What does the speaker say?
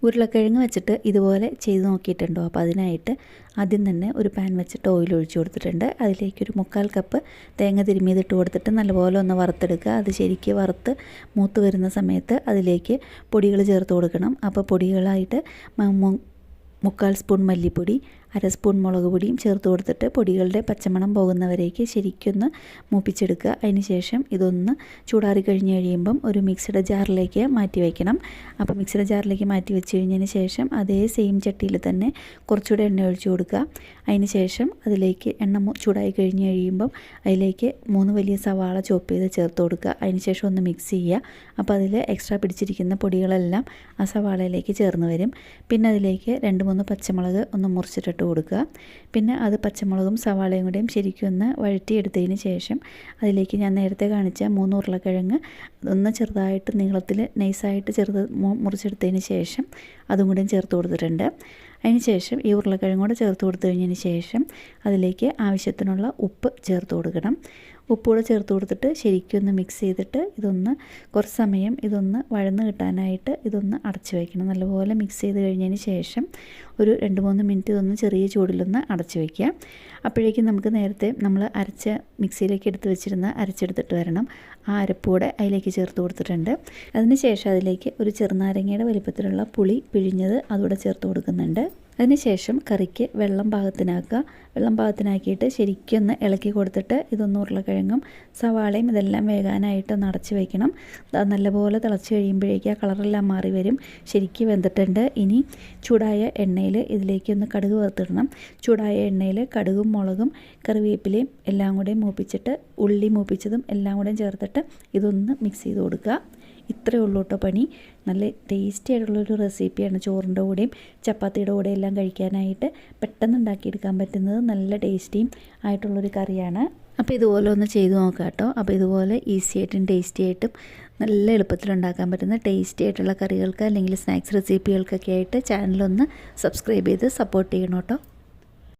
ഉരുളക്കിഴങ്ങ് വെച്ചിട്ട് ഇതുപോലെ ചെയ്ത് നോക്കിയിട്ടുണ്ടോ? അപ്പോൾ അതിനായിട്ട് ആദ്യം തന്നെ ഒരു പാൻ വെച്ചിട്ട് ഓയിൽ ഒഴിച്ചു കൊടുത്തിട്ടുണ്ട്. അതിലേക്കൊരു 1/4 കപ്പ് തേങ്ങ തിരുമ്മിയതിട്ട് കൊടുത്തിട്ട് നല്ലപോലെ ഒന്ന് വറുത്തെടുക്കുക. അത് ശരിക്ക് വറുത്ത് മൂത്ത് വരുന്ന സമയത്ത് അതിലേക്ക് പൊടികൾ ചേർത്ത് കൊടുക്കണം. അപ്പോൾ പൊടികളായിട്ട് 1/4 സ്പൂൺ മല്ലിപ്പൊടി, 1/2 സ്പൂൺ മുളക് പൊടിയും ചേർത്ത് കൊടുത്തിട്ട് പൊടികളുടെ പച്ചമണം പോകുന്നവരേക്ക് ശരിക്കൊന്ന് മൂപ്പിച്ചെടുക്കുക. അതിന് ശേഷം ഇതൊന്ന് ചൂടാറി കഴിഞ്ഞ് കഴിയുമ്പം ഒരു മിക്സിയുടെ ജാറിലേക്ക് മാറ്റി വയ്ക്കണം. അപ്പോൾ മിക്സിയുടെ ജാറിലേക്ക് മാറ്റി വെച്ച് കഴിഞ്ഞതിന് ശേഷം അതേ സെയിം ചട്ടിയിൽ തന്നെ കുറച്ചുകൂടെ എണ്ണ ഒഴിച്ചു കൊടുക്കുക. അതിന് ശേഷം അതിലേക്ക് എണ്ണ ചൂടായി കഴിഞ്ഞ് കഴിയുമ്പം അതിലേക്ക് 3 വലിയ സവാള ചോപ്പ് ചെയ്ത് ചേർത്ത് കൊടുക്കുക. അതിന് ശേഷം ഒന്ന് മിക്സ് ചെയ്യുക. അപ്പോൾ അതിൽ എക്സ്ട്രാ പിടിച്ചിരിക്കുന്ന പൊടികളെല്ലാം ആ സവാളയിലേക്ക് ചേർന്ന് വരും. പിന്നെ അതിലേക്ക് 2-3 പച്ചമുളക് ഒന്ന് മുറിച്ചിട്ടിട്ട് കൊടുക്കുക. പിന്നെ അത് പച്ചമുളകും സവാളയും കൂടെയും ശരിക്കും ഒന്ന് വഴറ്റിയെടുത്തതിന് ശേഷം അതിലേക്ക് ഞാൻ നേരത്തെ കാണിച്ച 3 ഉരുളക്കിഴങ്ങ് ഒന്ന് ചെറുതായിട്ട് നീളത്തിൽ നൈസായിട്ട് മുറിച്ചെടുത്തതിന് ശേഷം അതും കൂടെയും ചേർത്ത് കൊടുത്തിട്ടുണ്ട്. അതിന് ശേഷം ഈ ഉരുളക്കിഴങ്ങ് കൂടെ ചേർത്ത് കൊടുത്തു കഴിഞ്ഞതിന് ശേഷം അതിലേക്ക് ആവശ്യത്തിനുള്ള ഉപ്പ് ചേർത്ത് കൊടുക്കണം. ഉപ്പുകൂടെ ചേർത്ത് കൊടുത്തിട്ട് ശരിക്കും ഒന്ന് മിക്സ് ചെയ്തിട്ട് കുറച്ച് സമയം ഇതൊന്ന് വഴന്ന് കിട്ടാനായിട്ട് ഇതൊന്ന് അടച്ച് വയ്ക്കണം. നല്ലപോലെ മിക്സ് ചെയ്ത് കഴിഞ്ഞതിന് ശേഷം ഒരു 2-3 മിനിറ്റ് ഇതൊന്ന് ചെറിയ ചൂടിലൊന്ന് അടച്ച് വയ്ക്കുക. അപ്പോഴേക്കും നമുക്ക് നേരത്തെ നമ്മൾ മിക്സിയിലേക്ക് അരച്ചെടുത്തിട്ട് വരണം. ആ അരപ്പൂടെ അതിലേക്ക് ചേർത്ത് കൊടുത്തിട്ടുണ്ട്. അതിന് ശേഷം അതിലേക്ക് ഒരു ചെറുനാരങ്ങയുടെ വലിപ്പത്തിലുള്ള പുളി പിഴിഞ്ഞത് അതുകൂടെ ചേർത്ത് കൊടുക്കുന്നുണ്ട്. അതിനുശേഷം കറിക്ക് വെള്ളം പാകത്തിനാക്കിയിട്ട് ശരിക്കൊന്ന് ഇളക്കി കൊടുത്തിട്ട് ഇതൊന്ന് ഉരുളക്കിഴങ്ങും സവാളയും ഇതെല്ലാം വേകാനായിട്ടൊന്ന് അടച്ച് വയ്ക്കണം. നല്ലപോലെ തിളച്ച് കഴിയുമ്പോഴേക്കും ആ കളറെല്ലാം മാറി വരും. ശരിക്കും വെന്തിട്ടുണ്ട്. ഇനി ചൂടായ എണ്ണയിൽ ഇതിലേക്കൊന്ന് കടുക് വറുത്തിടണം. ചൂടായ എണ്ണയിൽ കടുകും മുളകും കറിവേപ്പിലയും എല്ലാം കൂടെ മൂപ്പിച്ചിട്ട് ഉള്ളി മൂപ്പിച്ചതും എല്ലാം കൂടെ ചേർത്തിട്ട് ഇതൊന്ന് മിക്സ് ചെയ്ത് കൊടുക്കുക. ഇത്രയേ ഉള്ളൂ കേട്ടോ പണി. നല്ല ടേസ്റ്റി ആയിട്ടുള്ളൊരു റെസിപ്പിയാണ്. ചോറിൻ്റെ കൂടെയും ചപ്പാത്തിയുടെ കൂടെയും എല്ലാം കഴിക്കാനായിട്ട് പെട്ടെന്ന് ഉണ്ടാക്കിയെടുക്കാൻ പറ്റുന്നത് നല്ല ടേസ്റ്റിയും ആയിട്ടുള്ളൊരു കറിയാണ്. അപ്പോൾ ഇതുപോലെ ഒന്ന് ചെയ്ത് നോക്കാം കേട്ടോ. അപ്പോൾ ഇതുപോലെ ഈസി ആയിട്ടും ടേസ്റ്റി ആയിട്ടും നല്ല എളുപ്പത്തിൽ ഉണ്ടാക്കാൻ പറ്റുന്ന ടേസ്റ്റി ആയിട്ടുള്ള കറികൾക്ക് അല്ലെങ്കിൽ സ്നാക്സ് റെസിപ്പികൾക്കൊക്കെ ആയിട്ട് ചാനലൊന്ന് സബ്സ്ക്രൈബ് ചെയ്ത് സപ്പോർട്ട് ചെയ്യണം കേട്ടോ.